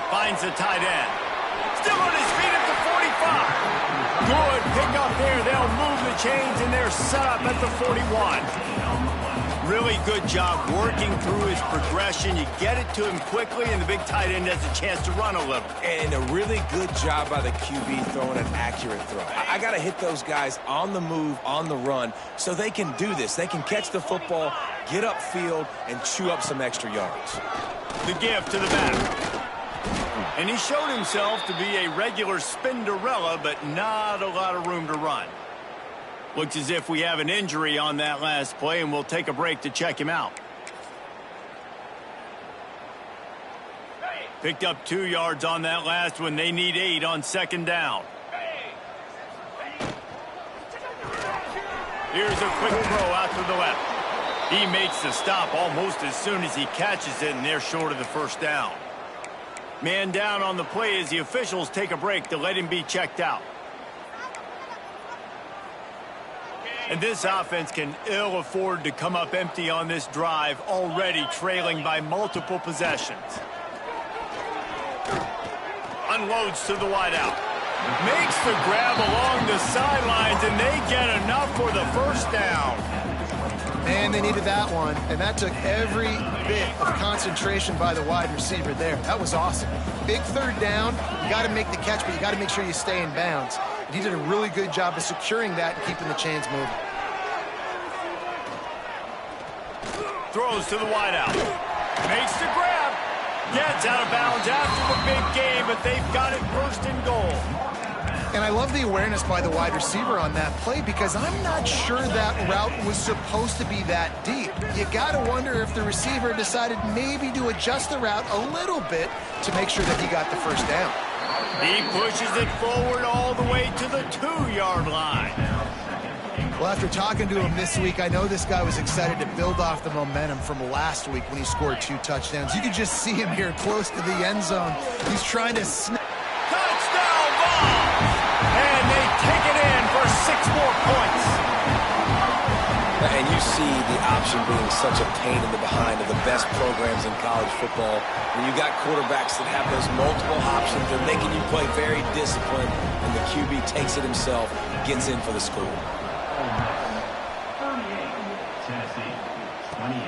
[SPEAKER 1] Finds the tight end. Still on his feet at the 45. Good pick up there. They'll move the chains, and they're set up at the 41. Really good job working through his progression. You get it to him quickly, and the big tight end has a chance to run a little.
[SPEAKER 2] And a really good job by the QB throwing an accurate throw. I got to hit those guys on the move, on the run, so they can do this. They can catch the football, get upfield, and chew up some extra yards.
[SPEAKER 1] The give to the back. And he showed himself to be a regular Spinderella, but not a lot of room to run. Looks as if we have an injury on that last play, and we'll take a break to check him out. Picked up 2 yards on that last one. They need 8 on 2nd down. Here's a quick throw out to the left. He makes the stop almost as soon as he catches it, and they're short of the 1st down. Man down on the play as the officials take a break to let him be checked out. And this offense can ill afford to come up empty on this drive, already trailing by multiple possessions. Unloads to the wideout. Makes the grab along the sidelines, and they get enough for the 1st down.
[SPEAKER 3] And they needed that one, and that took every bit of concentration by the wide receiver there. That was awesome. Big 3rd down. You got to make the catch, but you got to make sure you stay in bounds. He did a really good job of securing that and keeping the chains moving.
[SPEAKER 1] Throws to the wideout. Makes the grab. Gets out of bounds after the big game, but they've got it 1st and goal.
[SPEAKER 3] And I love the awareness by the wide receiver on that play, because I'm not sure that route was supposed to be that deep. You got to wonder if the receiver decided maybe to adjust the route a little bit to make sure that he got the 1st down. He
[SPEAKER 1] pushes it forward all the way to the 2-yard line.
[SPEAKER 3] Well, after talking to him this week, I know this guy was excited to build off the momentum from last week when he scored 2 touchdowns. You can just see him here close to the end zone. He's trying to snap.
[SPEAKER 1] Touchdown ball! And they take it in for 6 more points.
[SPEAKER 2] And you see the option being such a pain in the behind of the best programs in college football. When you got quarterbacks that have those multiple options, they're making you play very disciplined, and the QB takes it himself, gets in for the score.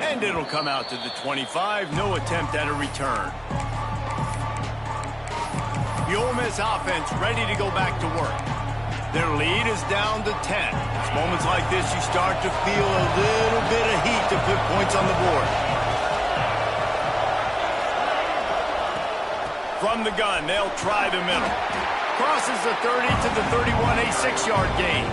[SPEAKER 1] And it'll come out to the 25. No attempt at a return. The Ole Miss offense ready to go back to work. Their lead is down to 10. It's moments like this you start to feel a little bit of heat to put points on the board. From the gun, they'll try the middle. Crosses the 30 to the 31, a 6-yard gain.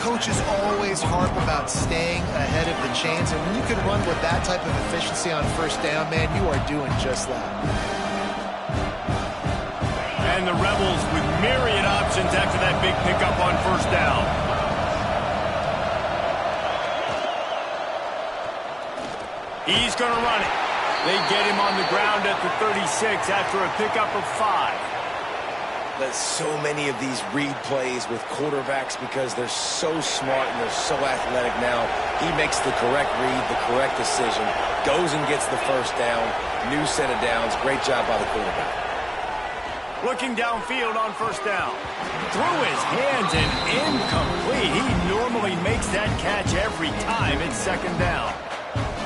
[SPEAKER 3] Coaches always harp about staying ahead of the chains, and when you can run with that type of efficiency on first down, man, you are doing just that.
[SPEAKER 1] And the Rebels with myriad options after that big pickup on first down. He's going to run it. They get him on the ground at the 36 after a pickup of 5.
[SPEAKER 2] There's so many of these read plays with quarterbacks because they're so smart and they're so athletic now. He makes the correct read, the correct decision, goes and gets the first down, new set of downs. Great job by the quarterback.
[SPEAKER 1] Looking downfield on first down. Through his hands and incomplete. He normally makes that catch every time. It's second down.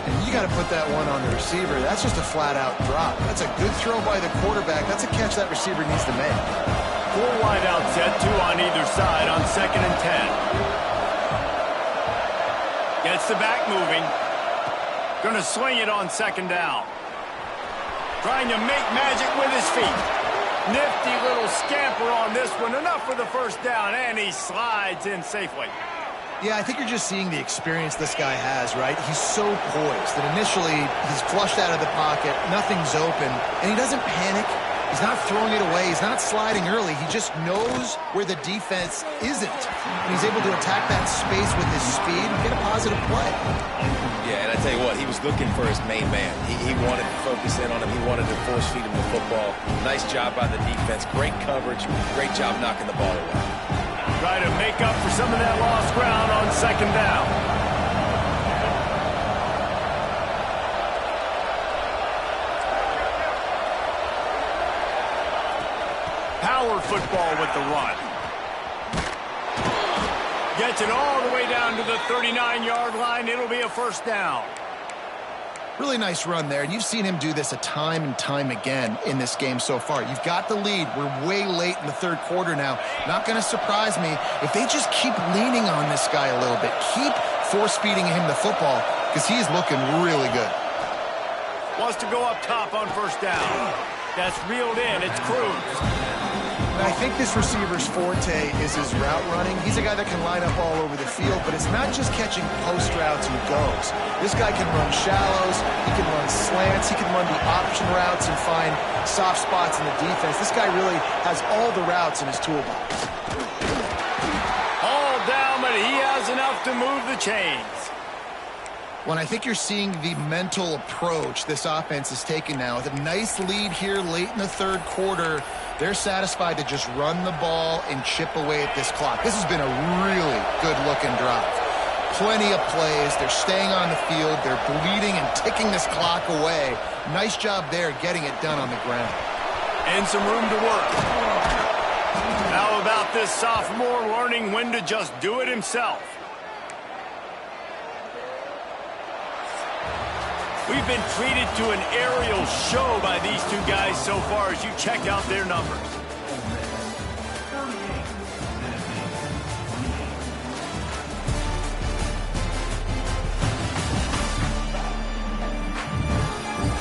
[SPEAKER 3] And you got to put that one on the receiver. That's just a flat-out drop. That's a good throw by the quarterback. That's a catch that receiver needs to make.
[SPEAKER 1] 4 wide out set, 2 on either side on 2nd and 10. Gets the back moving. Going to swing it on 2nd down. Trying to make magic with his feet. Nifty little scamper on this one. Enough for the first down, and he slides in safely.
[SPEAKER 3] Yeah, I think you're just seeing the experience this guy has, right? He's so poised that initially he's flushed out of the pocket, nothing's open, and he doesn't panic. He's not throwing it away. He's not sliding early. He just knows where the defense isn't. And he's able to attack that space with his speed and get a positive play.
[SPEAKER 2] Yeah, and I tell you what, he was looking for his main man. He wanted to focus in on him. He wanted to force feed him the football. Nice job by the defense. Great coverage. Great job knocking the ball away.
[SPEAKER 1] Try to make up for some of that lost ground on 2nd down. Power football with the run. Gets it all the way down to the 39-yard line. It'll be a first down.
[SPEAKER 3] Really nice run there, and you've seen him do this a time and time again in this game so far. You've got the lead. We're way late in the 3rd quarter now. Not going to surprise me if they just keep leaning on this guy a little bit. Keep force-feeding him the football because he's looking really good.
[SPEAKER 1] Wants to go up top on first down. That's reeled in. It's Cruz.
[SPEAKER 3] I think this receiver's forte is his route running. He's a guy that can line up all over the field, but it's not just catching post routes and goes. This guy can run shallows, he can run slants, he can run the option routes and find soft spots in the defense. This guy really has all the routes in his toolbox.
[SPEAKER 1] All down, but he has enough to move the chains.
[SPEAKER 3] When I think you're seeing the mental approach this offense is taking now. With a nice lead here late in the 3rd quarter, they're satisfied to just run the ball and chip away at this clock. This has been a really good-looking drive. Plenty of plays. They're staying on the field. They're bleeding and ticking this clock away. Nice job there getting it done on the ground.
[SPEAKER 1] And some room to work. How about this sophomore learning when to just do it himself? We've been treated to an aerial show by these 2 guys so far as you check out their numbers.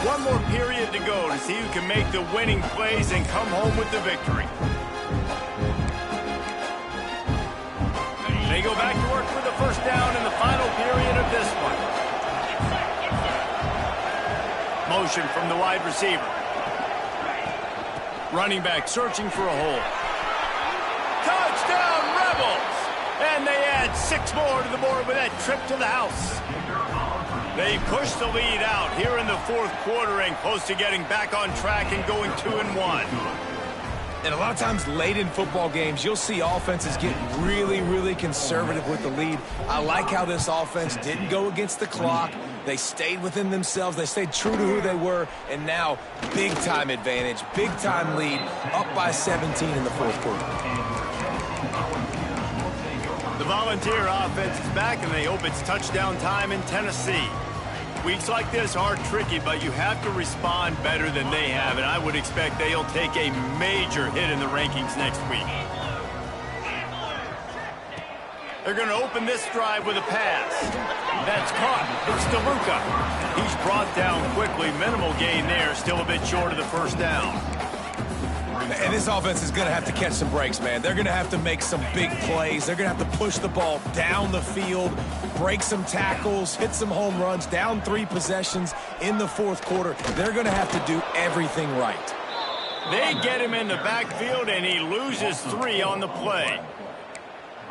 [SPEAKER 1] One more period to go to see who can make the winning plays and come home with the victory. They go back to work with the first down in the final period of this one. Motion from the wide receiver. Running back searching for a hole. Touchdown, Rebels! And they add add 6 more to the board with that trip to the house. They push the lead out here in the fourth quarter and close to getting back on track and going 2-1.
[SPEAKER 2] And a lot of times late in football games, you'll see offenses get really, really conservative with the lead. I like how this offense didn't go against the clock. They stayed within themselves. They stayed true to who they were. And now, big-time advantage, big-time lead, up by 17 in the fourth quarter.
[SPEAKER 1] The Volunteer offense is back, and they hope it's touchdown time in Tennessee. Weeks like this are tricky, but you have to respond better than they have, and I would expect they'll take a major hit in the rankings next week. They're going to open this drive with a pass. That's caught. It's DeLuca. He's brought down quickly. Minimal gain there. Still a bit short of the first down.
[SPEAKER 2] And this offense is going to have to catch some breaks, man. They're going to have to make some big plays. They're going to have to push the ball down the field, break some tackles, hit some home runs, down 3 possessions in the fourth quarter. They're going to have to do everything right.
[SPEAKER 1] They get him in the backfield, and he loses 3 on the play.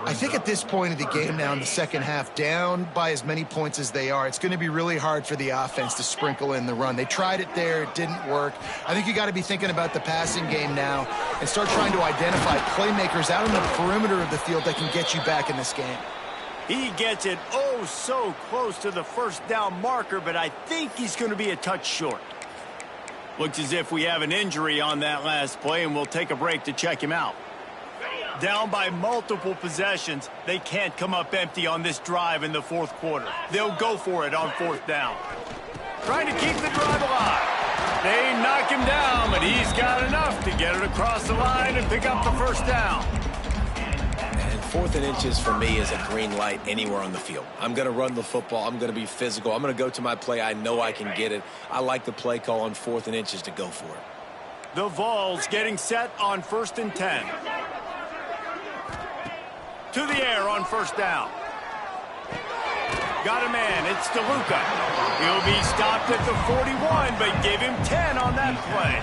[SPEAKER 3] I think at this point of the game now in the second half, down by as many points as they are, it's going to be really hard for the offense to sprinkle in the run. They tried it there. It didn't work. I think you got to be thinking about the passing game now and start trying to identify playmakers out on the perimeter of the field that can get you back in this game.
[SPEAKER 1] He gets it oh so close to the first down marker, but I think he's going to be a touch short. Looks as if we have an injury on that last play, and we'll take a break to check him out. Down by multiple possessions, they can't come up empty on this drive in the fourth quarter. They'll go for it on fourth down. Trying to keep the drive alive. They knock him down, but he's got enough to get it across the line and pick up the first down.
[SPEAKER 2] And 4th and inches for me is a green light anywhere on the field. I'm going to run the football. I'm going to be physical. I'm going to go to my play. I know I can get it. I like the play call on 4th and inches to go for it.
[SPEAKER 1] The Vols getting set on 1st and 10. To the air on first down. Got a man. It's DeLuca. He'll be stopped at the 41, but give him 10 on that play.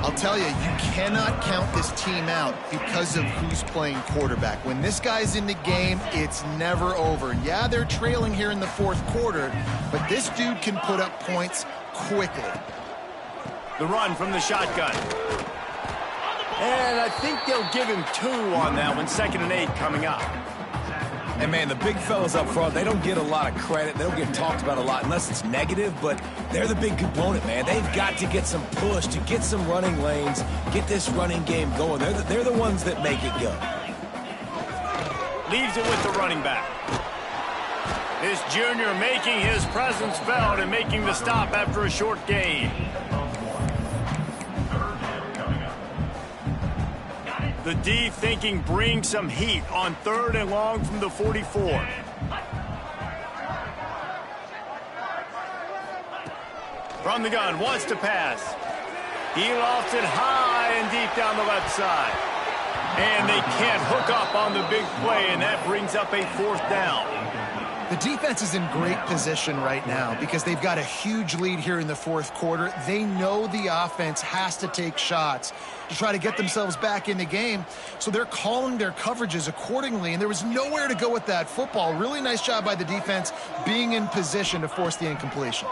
[SPEAKER 3] I'll tell you, you cannot count this team out because of who's playing quarterback. When this guy's in the game, it's never over. Yeah, they're trailing here in the fourth quarter, but this dude can put up points quickly.
[SPEAKER 1] The run from the shotgun. And I think they'll give him 2 on that one. 2nd and 8 coming up.
[SPEAKER 2] And, man, the big fellas up front, they don't get a lot of credit. They don't get talked about a lot unless it's negative, but they're the big component, man. They've got to get some push, to get some running lanes, get this running game going. They're the ones that make it go.
[SPEAKER 1] Leaves it with the running back. This junior making his presence felt and making the stop after a short gain. The D thinking bring some heat on 3rd and long from the 44. From the gun, wants to pass. He lofts it high and deep down the left side. And they can't hook up on the big play, and that brings up a 4th down.
[SPEAKER 3] The defense is in great position right now because they've got a huge lead here in the fourth quarter. They know the offense has to take shots to try to get themselves back in the game, so they're calling their coverages accordingly, and there was nowhere to go with that football. Really nice job by the defense being in position to force the incompletion.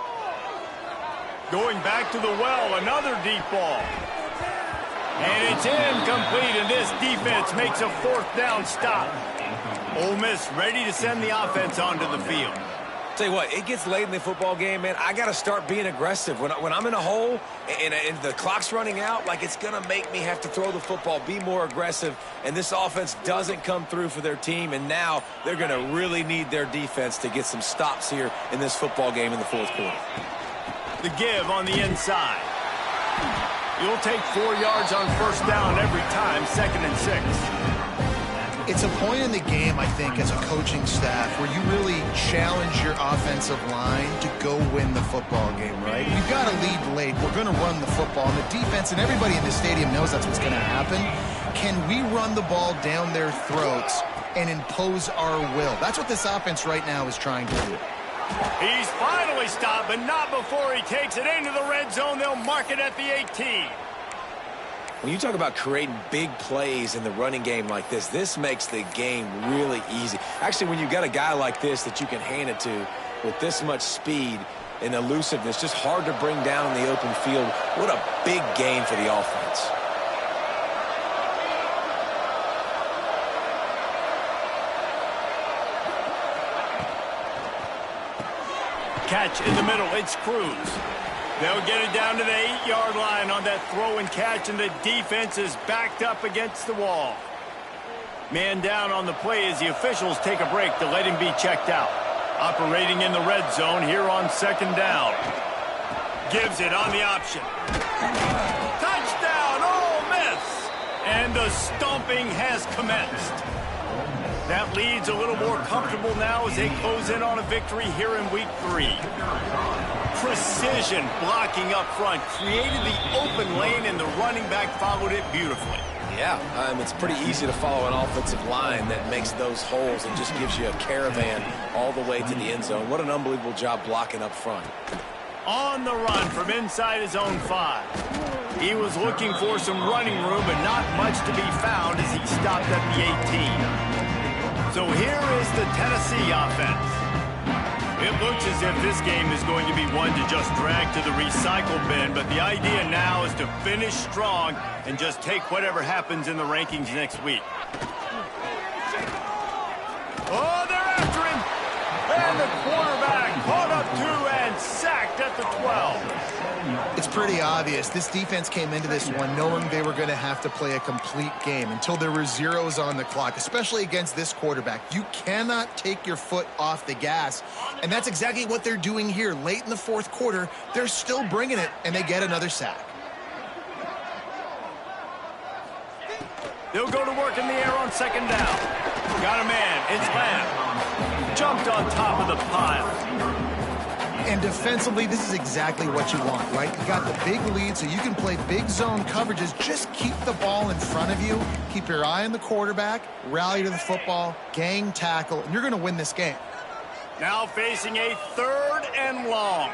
[SPEAKER 1] Going back to the well, another deep ball. And it's incomplete, and this defense makes a 4th down stop. Ole Miss ready to send the offense onto the field.
[SPEAKER 2] Tell you what, it gets late in the football game, man. I got to start being aggressive. When I'm in a hole and the clock's running out, like, it's going to make me have to throw the football, be more aggressive, and this offense doesn't come through for their team, and now they're going to really need their defense to get some stops here in this football game in the fourth quarter.
[SPEAKER 1] The give on the inside. You'll take 4 yards on first down every time, 2nd and 6.
[SPEAKER 3] It's a point in the game, I think, as a coaching staff where you really challenge your offensive line to go win the football game, right? We've got to lead late. We're going to run the football. And the defense and everybody in the stadium knows that's what's going to happen. Can we run the ball down their throats and impose our will? That's what this offense right now is trying to do.
[SPEAKER 1] He's finally stopped, but not before he takes it into the red zone. They'll mark it at the 18.
[SPEAKER 2] When you talk about creating big plays in the running game like this, this makes the game really easy. Actually, when you've got a guy like this that you can hand it to with this much speed and elusiveness, just hard to bring down in the open field, what a big gain for the offense.
[SPEAKER 1] Catch in the middle. It's Cruz. They'll get it down to the 8-yard line on that throw and catch, and the defense is backed up against the wall. Man down on the play as the officials take a break to let him be checked out. Operating in the red zone here on 2nd down. Gives it on the option. Touchdown, Ole Miss! And the stomping has commenced. That lead's a little more comfortable now as they close in on a victory here in Week 3. Precision blocking up front created the open lane, and the running back followed it beautifully.
[SPEAKER 2] Yeah, it's pretty easy to follow an offensive line that makes those holes and just gives you a caravan all the way to the end zone. What an unbelievable job blocking up front.
[SPEAKER 1] On the run from inside his own 5. He was looking for some running room, but not much to be found as he stopped at the 18. So here is the Tennessee offense. It looks as if this game is going to be one to just drag to the recycle bin, but the idea now is to finish strong and just take whatever happens in the rankings next week. Oh, they're after him! And the quarterback caught up 2 and sacked at the 12.
[SPEAKER 3] It's pretty obvious. This defense came into this one knowing they were going to have to play a complete game until there were zeros on the clock, especially against this quarterback. You cannot take your foot off the gas, and that's exactly what they're doing here. Late in the 4th quarter, they're still bringing it, and they get another sack.
[SPEAKER 1] They'll go to work in the air on 2nd down. Got a man. It's Lamb. Jumped on top of the pile.
[SPEAKER 3] And defensively, this is exactly what you want, right? You got the big lead, so you can play big zone coverages. Just keep the ball in front of you. Keep your eye on the quarterback. Rally to the football. Gang tackle. And you're going to win this game.
[SPEAKER 1] Now facing a 3rd and long.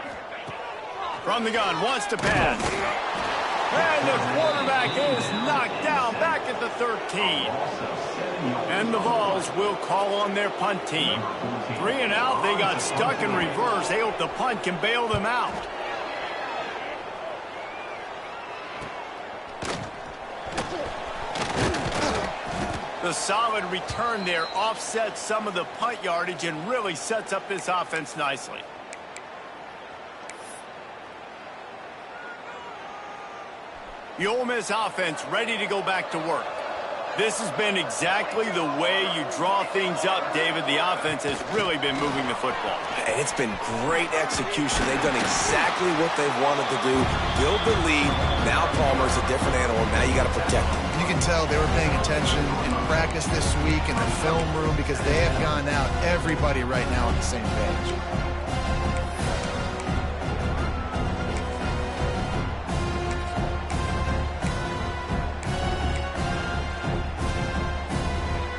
[SPEAKER 1] From the gun, wants to pass. And the quarterback is knocked down back at the 13. And the Vols will call on their punt team. 3 and out, they got stuck in reverse. They hope the punt can bail them out. The solid return there offsets some of the punt yardage and really sets up this offense nicely. The Ole Miss offense ready to go back to work. This has been exactly the way you draw things up, David. The offense has really been moving the football.
[SPEAKER 2] And it's been great execution. They've done exactly what they've wanted to do. Build the lead. Now Palmer's a different animal. Now you got to protect him.
[SPEAKER 3] You can tell they were paying attention in practice this week in the film room because they have gone out, everybody right now on the same page.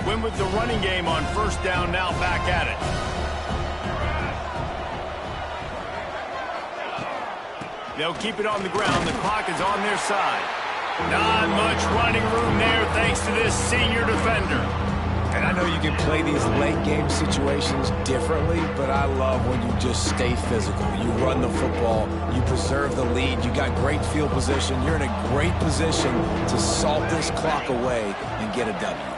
[SPEAKER 1] Win with the running game on 1st down, now back at it. They'll keep it on the ground. The clock is on their side. Not much running room there thanks to this senior defender.
[SPEAKER 2] And I know you can play these late game situations differently, but I love when you just stay physical. You run the football, you preserve the lead, you got great field position. You're in a great position to salt this clock away and get a W.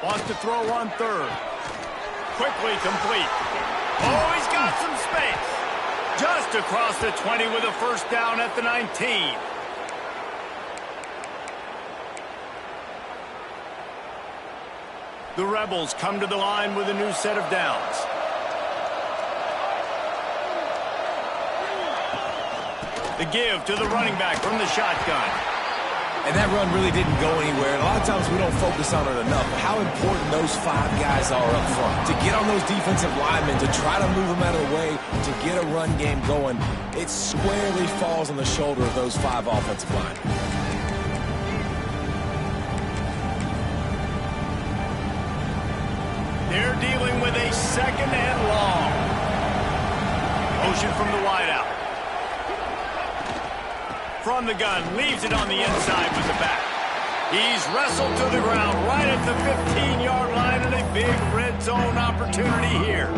[SPEAKER 1] Wants to throw on 3rd. Quickly complete. Oh, he's got some space. Just across the 20 with a 1st down at the 19. The Rebels come to the line with a new set of downs. The give to the running back from the shotgun.
[SPEAKER 2] And that run really didn't go anywhere. And a lot of times we don't focus on it enough. But how important those 5 guys are up front. To get on those defensive linemen, to try to move them out of the way, to get a run game going, it squarely falls on the shoulder of those 5 offensive linemen.
[SPEAKER 1] They're dealing with a 2nd and long. Motion from the wideout. from the gun, leaves it on the inside with the back. He's wrestled to the ground right at the 15-yard line, and a big red zone opportunity here.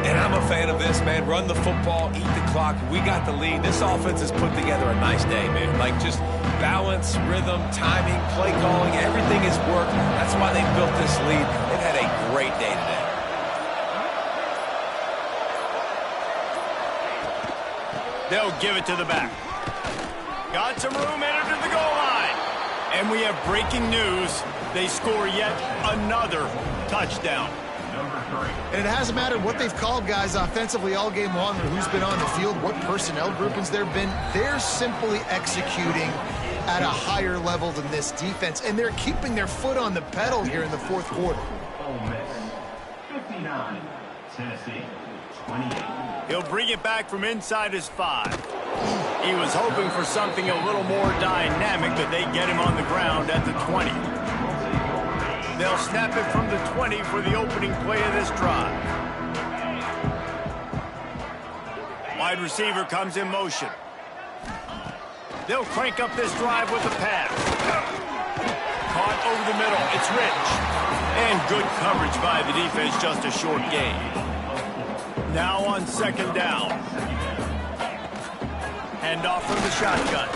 [SPEAKER 2] And I'm a fan of this, man. Run the football, eat the clock. We got the lead. This offense has put together a nice day, man. Like, just balance, rhythm, timing, play calling, everything has worked. That's why they built this lead. They've had a great day today.
[SPEAKER 1] They'll give it to the back. Got some room, entered to the goal line. And we have breaking news. They score yet another touchdown.
[SPEAKER 3] And it hasn't mattered what they've called guys offensively all game long or who's been on the field, what personnel groupings there have been. They're simply executing at a higher level than this defense, and they're keeping their foot on the pedal here in the fourth quarter.
[SPEAKER 5] 59, Tennessee, 28.
[SPEAKER 1] He'll bring it back from inside his 5. He was hoping for something a little more dynamic, but they get him on the ground at the 20. They'll snap it from the 20 for the opening play of this drive. Wide receiver comes in motion. They'll crank up this drive with a pass. Caught over the middle. It's Rich. And good coverage by the defense, just a short gain. Now on second down. Handoff from the shotgun.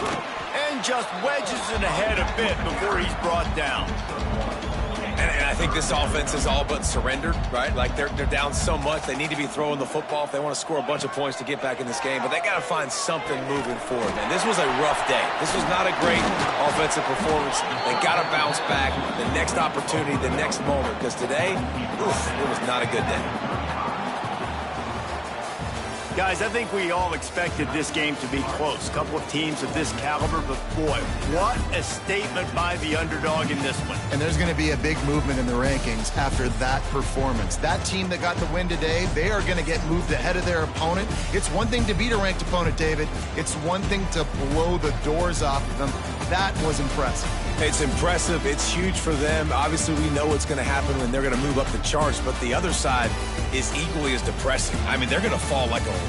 [SPEAKER 1] And just wedges it ahead a bit before he's brought down.
[SPEAKER 2] And I think this offense is all but surrendered, right? Like, they're down so much. They need to be throwing the football if they want to score a bunch of points to get back in this game. But they got to find something moving forward, man. This was a rough day. This was not a great offensive performance. They got to bounce back the next opportunity, the next moment. Because today, it was not a good day.
[SPEAKER 1] Guys, I think we all expected this game to be close. A couple of teams of this caliber, but boy, what a statement by the underdog in this one.
[SPEAKER 3] And there's going to be a big movement in the rankings after that performance. That team that got the win today, they are going to get moved ahead of their opponent. It's one thing to beat a ranked opponent, David. It's one thing to blow the doors off of them. That was impressive.
[SPEAKER 2] It's impressive. It's huge for them. Obviously, we know what's going to happen when they're going to move up the charts, but the other side is equally as depressing. I mean, they're going to fall like a